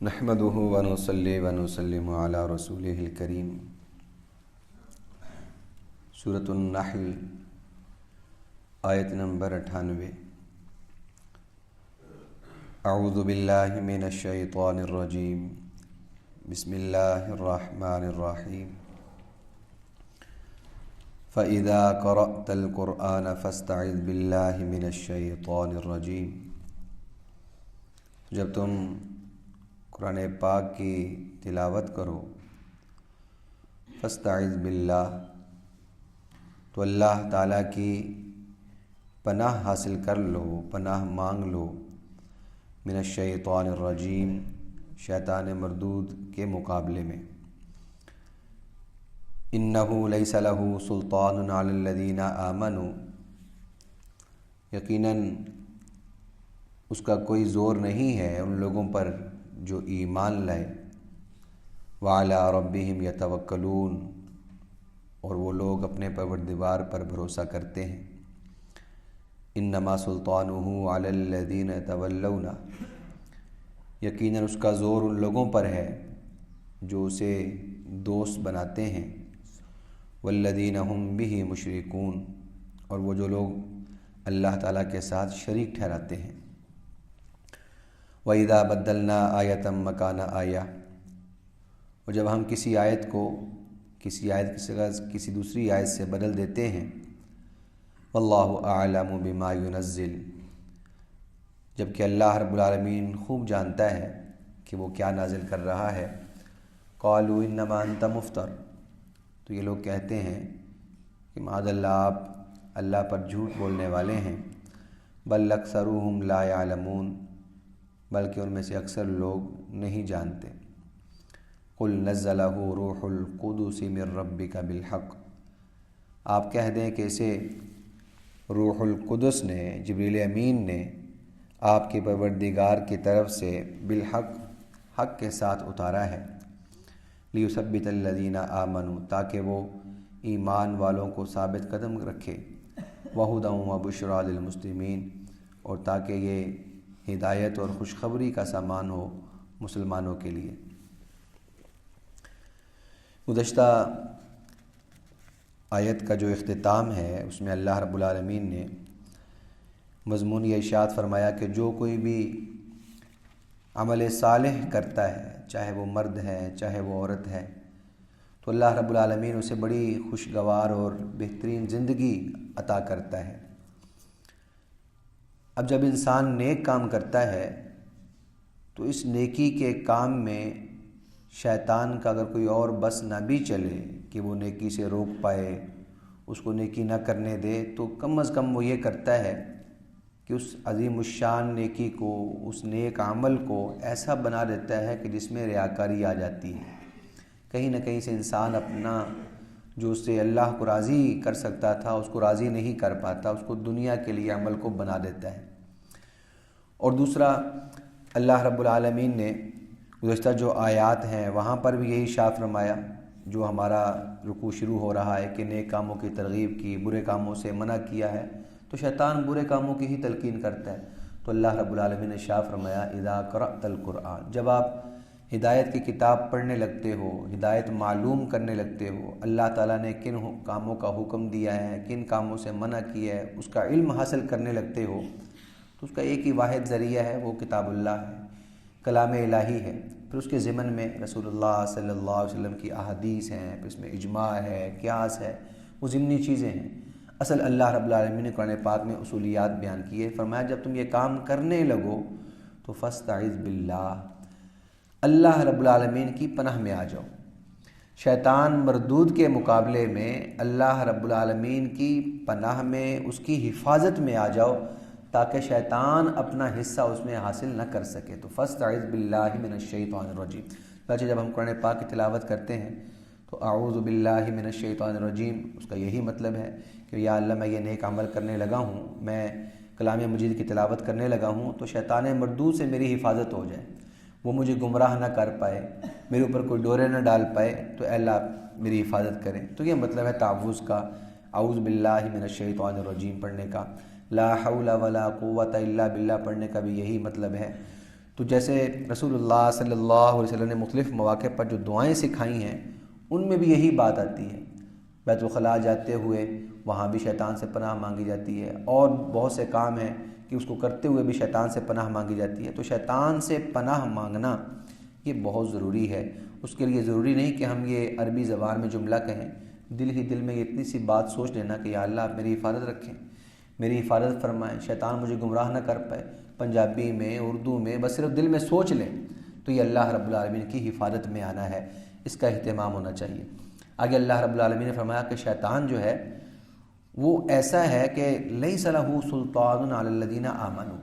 نحمده ونصلي ونسلم على رسوله الكريم۔ سورۃ النحل آیت نمبر 98۔ اعوذ باللہ من الشیطان الرجیم، بسم اللہ الرحمن الرحیم۔ فَإِذَا قَرَأْتَ الْقُرْآنَ فَاسْتَعِذْ بِاللَّهِ مِنَ الشَّيْطَانِ الرَّجِيمِ۔ جب تم قرآن پاک کی تلاوت کرو، فاستعذ باللہ، تو اللہ تعالیٰ کی پناہ حاصل کر لو، پناہ مانگ لو، من الشیطان الرجیم، شیطان مردود کے مقابلے میں۔ انہ لیس لہ سلطان علی الذین آمنوا، یقیناً اس کا کوئی زور نہیں ہے ان لوگوں پر جو ایمان لائے، وعلی ربہم یتوکلون، اور وہ لوگ اپنے پروردگار پر بھروسہ کرتے ہیں۔ انما سلطانہ علی الذین یتولونہ، یقیناً اس کا زور ان لوگوں پر ہے جو اسے دوست بناتے ہیں، والذین ہم بہ مشرکون، اور وہ جو لوگ اللہ تعالیٰ کے ساتھ شریک ٹھہراتے ہیں۔ وَإِذَا بَدَّلْنَا آیَةً مَّكَانَ آیَةٍ، اور جب ہم کسی آیت کو کسی دوسری آیت سے بدل دیتے ہیں، وَاللَّهُ أَعْلَمُ بِمَا يُنَزِّلُ، جبکہ اللہ رب العالمین خوب جانتا ہے کہ وہ کیا نازل کر رہا ہے۔ قَالُوا إِنَّمَا أَنْتَ مُفْتَرٍ، تو یہ لوگ کہتے ہیں کہ معاذ اللہ، آپ اللہ پر جھوٹ بولنے والے ہیں۔ بل اکثرهم لا يعلمون، بلکہ ان میں سے اکثر لوگ نہیں جانتے۔ قل نزلہ روح القدس من ربک بالحق، آپ کہہ دیں کہ اسے روح القدس نے، جبریل امین نے آپ کے پروردگار کی طرف سے بالحق، حق کے ساتھ اتارا ہے۔ لیثبت الذین آمنوا، تاکہ وہ ایمان والوں کو ثابت قدم رکھے، وہدی وبشریٰ للمسلمین، اور تاکہ یہ ہدایت اور خوشخبری کا سامان ہو مسلمانوں کے لیے۔ گزشتہ آیت کا جو اختتام ہے اس میں اللہ رب العالمین نے مضمون یہ ارشاد فرمایا کہ جو کوئی بھی عمل صالح کرتا ہے، چاہے وہ مرد ہے چاہے وہ عورت ہے، تو اللہ رب العالمین اسے بڑی خوشگوار اور بہترین زندگی عطا کرتا ہے۔ اب جب انسان نیک کام کرتا ہے تو اس نیکی کے کام میں شیطان کا اگر کوئی اور بس نہ بھی چلے کہ وہ نیکی سے روک پائے، اس کو نیکی نہ کرنے دے، تو کم از کم وہ یہ کرتا ہے کہ اس عظیم الشان نیکی کو، اس نیک عمل کو ایسا بنا دیتا ہے کہ جس میں ریاکاری آ جاتی ہے۔ کہیں نہ کہیں سے انسان اپنا جو اس سے اللہ کو راضی کر سکتا تھا اس کو راضی نہیں کر پاتا، اس کو دنیا کے لیے عمل کو بنا دیتا ہے۔ اور دوسرا، اللہ رب العالمین نے گزشتہ جو آیات ہیں وہاں پر بھی یہی ارشاد فرمایا، جو ہمارا رکوع شروع ہو رہا ہے کہ نیک کاموں کی ترغیب کی، برے کاموں سے منع کیا ہے، تو شیطان برے کاموں کی ہی تلقین کرتا ہے۔ تو اللہ رب العالمین نے ارشاد فرمایا، اذا قرأت القرآن، جب آپ ہدایت کی کتاب پڑھنے لگتے ہو، ہدایت معلوم کرنے لگتے ہو، اللہ تعالیٰ نے کن کاموں کا حکم دیا ہے، کن کاموں سے منع کیا ہے، اس کا علم حاصل کرنے لگتے ہو، تو اس کا ایک ہی واحد ذریعہ ہے، وہ کتاب اللہ ہے، کلام الہی ہے۔ پھر اس کے ضمن میں رسول اللہ صلی اللہ علیہ وسلم کی احادیث ہیں، پھر اس میں اجماع ہے، قیاس ہے، وہ ضمنی چیزیں ہیں۔ اصل اللہ رب العالمین نے قرآن پاک میں اصولیات بیان کی ہے۔ فرمایا جب تم یہ کام کرنے لگو تو فاستعذ باللہ، اللہ رب العالمین کی پناہ میں آ جاؤ۔ شیطان مردود کے مقابلے میں اللہ رب العالمین کی پناہ میں، اس کی حفاظت میں آ جاؤ، تاکہ شیطان اپنا حصہ اس میں حاصل نہ کر سکے۔ تو فاستعذ باللہ من الشیطان الرجیم، چنانچہ جب ہم قرآن پاک کی تلاوت کرتے ہیں تو اعوذ باللہ من الشیطان الرجیم، اس کا یہی مطلب ہے کہ یا اللہ میں یہ نیک عمل کرنے لگا ہوں، میں کلام مجید کی تلاوت کرنے لگا ہوں، تو شیطان مردود سے میری حفاظت ہو جائے، وہ مجھے گمراہ نہ کر پائے، میرے اوپر کوئی ڈورے نہ ڈال پائے، تو اے اللہ میری حفاظت کریں۔ تو یہ مطلب ہے تعوذ کا، اعوذ باللہ من الشیطان الرجیم پڑھنے کا۔ لا حول ولا قوت الا باللہ پڑھنے کا بھی یہی مطلب ہے۔ تو جیسے رسول اللہ صلی اللہ علیہ وسلم نے مختلف مواقع پر جو دعائیں سکھائی ہیں ان میں بھی یہی بات آتی ہے. بیت الخلاء جاتے ہوئے وہاں بھی شیطان سے پناہ مانگی جاتی ہے، اور بہت سے کام ہیں کہ اس کو کرتے ہوئے بھی شیطان سے پناہ مانگی جاتی ہے. تو شیطان سے پناہ مانگنا یہ بہت ضروری ہے. اس کے لیے ضروری نہیں کہ ہم یہ عربی زبان میں جملہ کہیں، دل ہی دل میں یہ اتنی سی بات سوچ لینا کہ یا اللہ آپ میری حفاظت رکھیں، میری حفاظت فرمائیں، شیطان مجھے گمراہ نہ کر پائے. پنجابی میں، اردو میں بس صرف دل میں سوچ لیں تو یہ اللہ رب العالمین کی حفاظت میں آنا ہے. اس کا اہتمام ہونا چاہیے. آگے اللہ رب العالمین نے فرمایا کہ شیطان جو ہے وہ ایسا ہے کہ لیس لہ سلطان علی الذین آمنوا،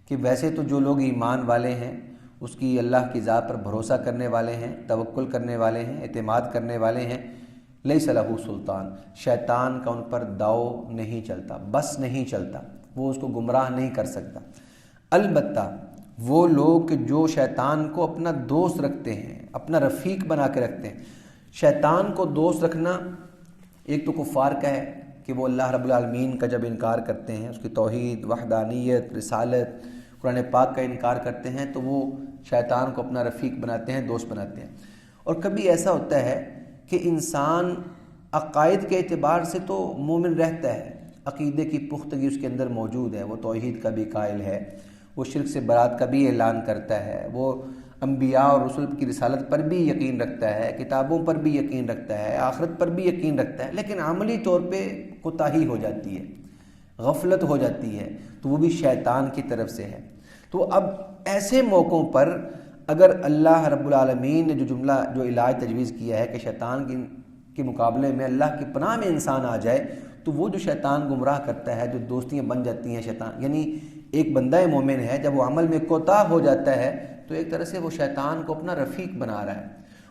کہ ویسے تو جو لوگ ایمان والے ہیں، اس کی اللہ کی ذات پر بھروسہ کرنے والے ہیں، توکل کرنے والے ہیں، اعتماد کرنے والے ہیں، لیس لہ سلطان، شیطان کا ان پر داؤ نہیں چلتا، بس نہیں چلتا، وہ اس کو گمراہ نہیں کر سکتا. البتہ وہ لوگ کہ جو شیطان کو اپنا دوست رکھتے ہیں، اپنا رفیق بنا کے رکھتے ہیں. شیطان کو دوست رکھنا ایک تو کفار کا ہے کہ وہ اللہ رب العالمین کا جب انکار کرتے ہیں، اس کی توحید، وحدانیت، رسالت، قرآن پاک کا انکار کرتے ہیں تو وہ شیطان کو اپنا رفیق بناتے ہیں، دوست بناتے ہیں. اور کبھی ایسا ہوتا ہے کہ انسان عقائد کے اعتبار سے تو مومن رہتا ہے، عقیدے کی پختگی اس کے اندر موجود ہے، وہ توحید کا بھی قائل ہے، وہ شرک سے برات کا بھی اعلان کرتا ہے، وہ انبیاء اور رسول کی رسالت پر بھی یقین رکھتا ہے، کتابوں پر بھی یقین رکھتا ہے، آخرت پر بھی یقین رکھتا ہے، لیکن عملی طور پہ کوتاہی ہو جاتی ہے، غفلت ہو جاتی ہے، تو وہ بھی شیطان کی طرف سے ہے. تو اب ایسے موقعوں پر اگر اللہ رب العالمین نے جو علاج تجویز کیا ہے کہ شیطان کے مقابلے میں اللہ کی پناہ میں انسان آ جائے، تو وہ جو شیطان گمراہ کرتا ہے، جو دوستیاں بن جاتی ہیں شیطان، یعنی ایک بندہ مومن ہے جب وہ عمل میں کوتاہ ہو جاتا ہے تو ایک طرح سے وہ شیطان کو اپنا رفیق بنا رہا ہے،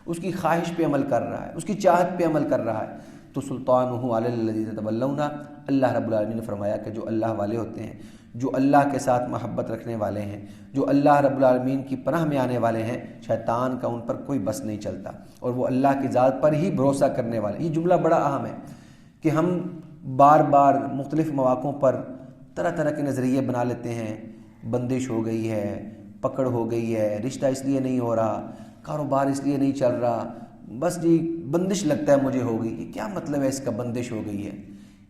اس کی خواہش پہ عمل کر رہا ہے، اس کی چاہت پہ عمل کر رہا ہے. تو سلطانہ علی الذین یتولون، اللہ رب العالمین نے فرمایا کہ جو اللہ والے ہوتے ہیں، جو اللہ کے ساتھ محبت رکھنے والے ہیں، جو اللہ رب العالمین کی پناہ میں آنے والے ہیں، شیطان کا ان پر کوئی بس نہیں چلتا، اور وہ اللہ کی ذات پر ہی بھروسہ کرنے والے. یہ جملہ بڑا اہم ہے کہ ہم بار بار مختلف مواقعوں پر طرح طرح کے نظریے بنا لیتے ہیں. بندش ہو گئی ہے، پکڑ ہو گئی ہے، رشتہ اس لیے نہیں ہو رہا، کاروبار اس لیے نہیں چل رہا، بس جی بندش لگتا ہے مجھے ہو گئی. یہ کیا مطلب ہے اس کا بندش ہو گئی ہے؟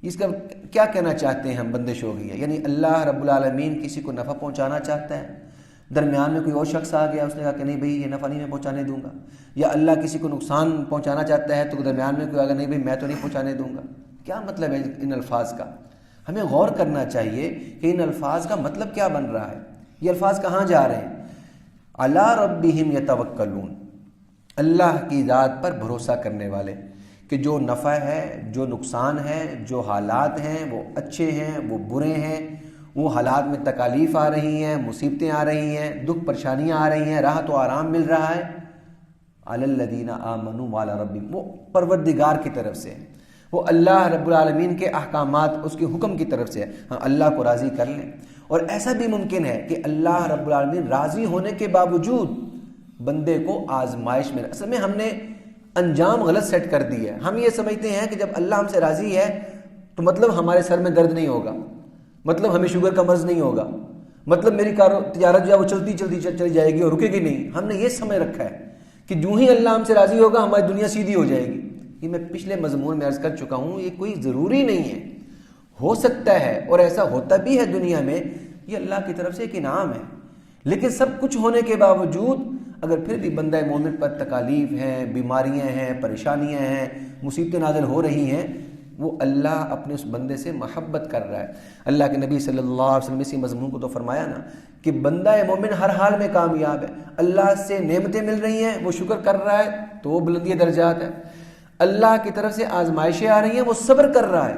اس کا کیا کہنا چاہتے ہیں ہم بندش ہو گئی ہے؟ یعنی اللہ رب العالمین کسی کو نفع پہنچانا چاہتا ہے، درمیان میں کوئی اور شخص آ گیا، اس نے کہا کہ نہیں بھئی یہ نفع نہیں میں پہنچانے دوں گا، یا اللہ کسی کو نقصان پہنچانا چاہتا ہے تو درمیان میں کوئی آ گیا نہیں بھئی میں تو نہیں پہنچانے دوں گا. کیا مطلب ہے ان الفاظ کا؟ ہمیں غور کرنا چاہیے کہ ان الفاظ کا مطلب کیا بن رہا ہے، یہ الفاظ کہاں جا رہے ہیں. علی ربہم یتوکلون، اللہ کی ذات پر بھروسہ کرنے والے، کہ جو نفع ہے، جو نقصان ہے، جو حالات ہیں وہ اچھے ہیں، وہ برے ہیں، وہ حالات میں تکالیف آ رہی ہیں، مصیبتیں آ رہی ہیں، دکھ پریشانیاں آ رہی ہیں، راحت و آرام مل رہا ہے، علی الذین آمنوا وعلی ربہم، وہ پروردگار کی طرف سے، وہ اللہ رب العالمین کے احکامات، اس کے حکم کی طرف سے. ہاں اللہ کو راضی کر لیں. اور ایسا بھی ممکن ہے کہ اللہ رب العالمین راضی ہونے کے باوجود بندے کو آزمائش میں، اصل میں ہم نے انجام غلط سیٹ کر دی ہے. ہم یہ سمجھتے ہیں کہ جب اللہ ہم سے راضی ہے تو مطلب ہمارے سر میں درد نہیں ہوگا، مطلب ہمیں شوگر کا مرض نہیں ہوگا، مطلب میری تجارت جو ہے وہ چلتی چلی جائے گی اور رکے گی نہیں. ہم نے یہ سمجھ رکھا ہے کہ جو ہی اللہ ہم سے راضی ہوگا ہماری دنیا سیدھی ہو جائے گی. یہ میں پچھلے مضمون میں عرض کر چکا ہوں، یہ کوئی ضروری نہیں ہے. ہو سکتا ہے اور ایسا ہوتا بھی ہے دنیا میں، یہ اللہ کی طرف سے ایک انعام ہے. لیکن سب کچھ ہونے کے باوجود اگر پھر بھی بندہ مومن پر تکالیف ہیں، بیماریاں ہیں، پریشانیاں ہیں، مصیبتیں نازل ہو رہی ہیں، وہ اللہ اپنے اس بندے سے محبت کر رہا ہے. اللہ کے نبی صلی اللہ علیہ وسلم اسی مضمون کو تو فرمایا نا کہ بندہ مومن ہر حال میں کامیاب ہے. اللہ سے نعمتیں مل رہی ہیں، وہ شکر کر رہا ہے تو وہ بلندی درجات ہے. اللہ کی طرف سے آزمائشیں آ رہی ہیں، وہ صبر کر رہا ہے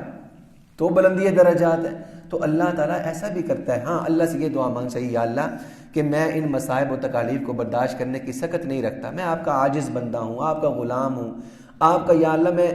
تو بلندی درجات ہے. تو اللہ تعالیٰ ایسا بھی کرتا ہے. ہاں اللہ سے یہ دعا مانگ صحیح، یا اللہ کہ میں ان مصائب و تکالیف کو برداشت کرنے کی سکت نہیں رکھتا، میں آپ کا عاجز بندہ ہوں، آپ کا غلام ہوں، آپ کا یا اللہ میں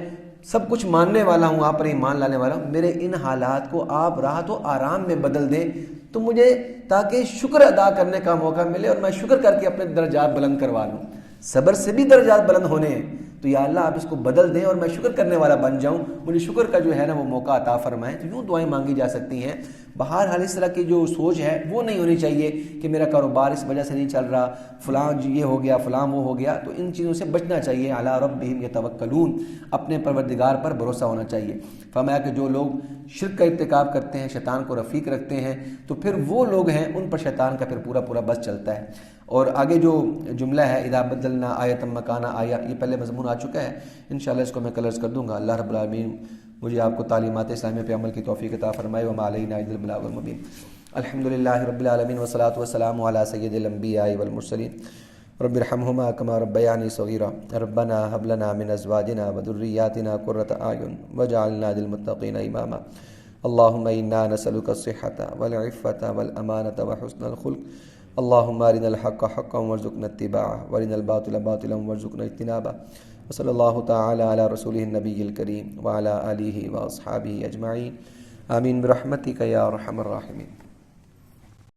سب کچھ ماننے والا ہوں، آپ پر ایمان لانے والا ہوں. میرے ان حالات کو آپ راحت و آرام میں بدل دیں تو مجھے تاکہ شکر ادا کرنے کا موقع ملے اور میں شکر کر کے اپنے درجات بلند کروا لوں. صبر سے بھی درجات بلند ہونے ہیں تو یا اللہ آپ اس کو بدل دیں اور میں شکر کرنے والا بن جاؤں، مجھے شکر کا جو ہے نا وہ موقع عطا فرمائیں۔ تو یوں دعائیں مانگی جا سکتی ہیں۔ بہرحال اس طرح کی جو سوچ ہے وہ نہیں ہونی چاہیے کہ میرا کاروبار اس وجہ سے نہیں چل رہا، فلاں یہ ہو گیا، فلاں وہ ہو گیا، تو ان چیزوں سے بچنا چاہیے۔ علی ربہم یتوکلون، اپنے پروردگار پر بھروسہ ہونا چاہیے۔ فرمایا کہ جو لوگ شرک کا ارتکاب کرتے ہیں، شیطان کو رفیق رکھتے ہیں، تو پھر وہ لوگ ہیں ان پر شیطان کا پھر پورا بس چلتا ہے۔ اور آگے جو جملہ ہے اذا بدلنا آیۃ مکان آیہ، یہ پہلے مضمون آ چکا ہے، انشاءاللہ اس کو میں کلرز کر دوں گا۔ اللہ رب العالمین مجھے آپ کو تعلیمات اسلامیہ پہ عمل کی توفیق عطا فرمائے۔ وما علینا الا البلاغ المبین۔ الحمدللہ رب العالمین والصلاۃ والسلام علی سید الانبیاء والمرسلین رب ارحمہما کما ربیانی صغیرا ربنا هب لنا من ازواجنا وذریاتنا قرۃ اعین واجعلنا للمتقین اماما اللهم انا نسألك الصحة والعفة والامانة وحسن الخلق اللهم ارنا الحق حقا وارزقنا اتباعه وارنا الباطل باطلا وارزقنا اجتنابه وصلی اللہ تعالی علی رسولہ النبی الکریم وعلی آلہ واصحابہ اجمعین آمین برحمتک یا ارحم الراحمین۔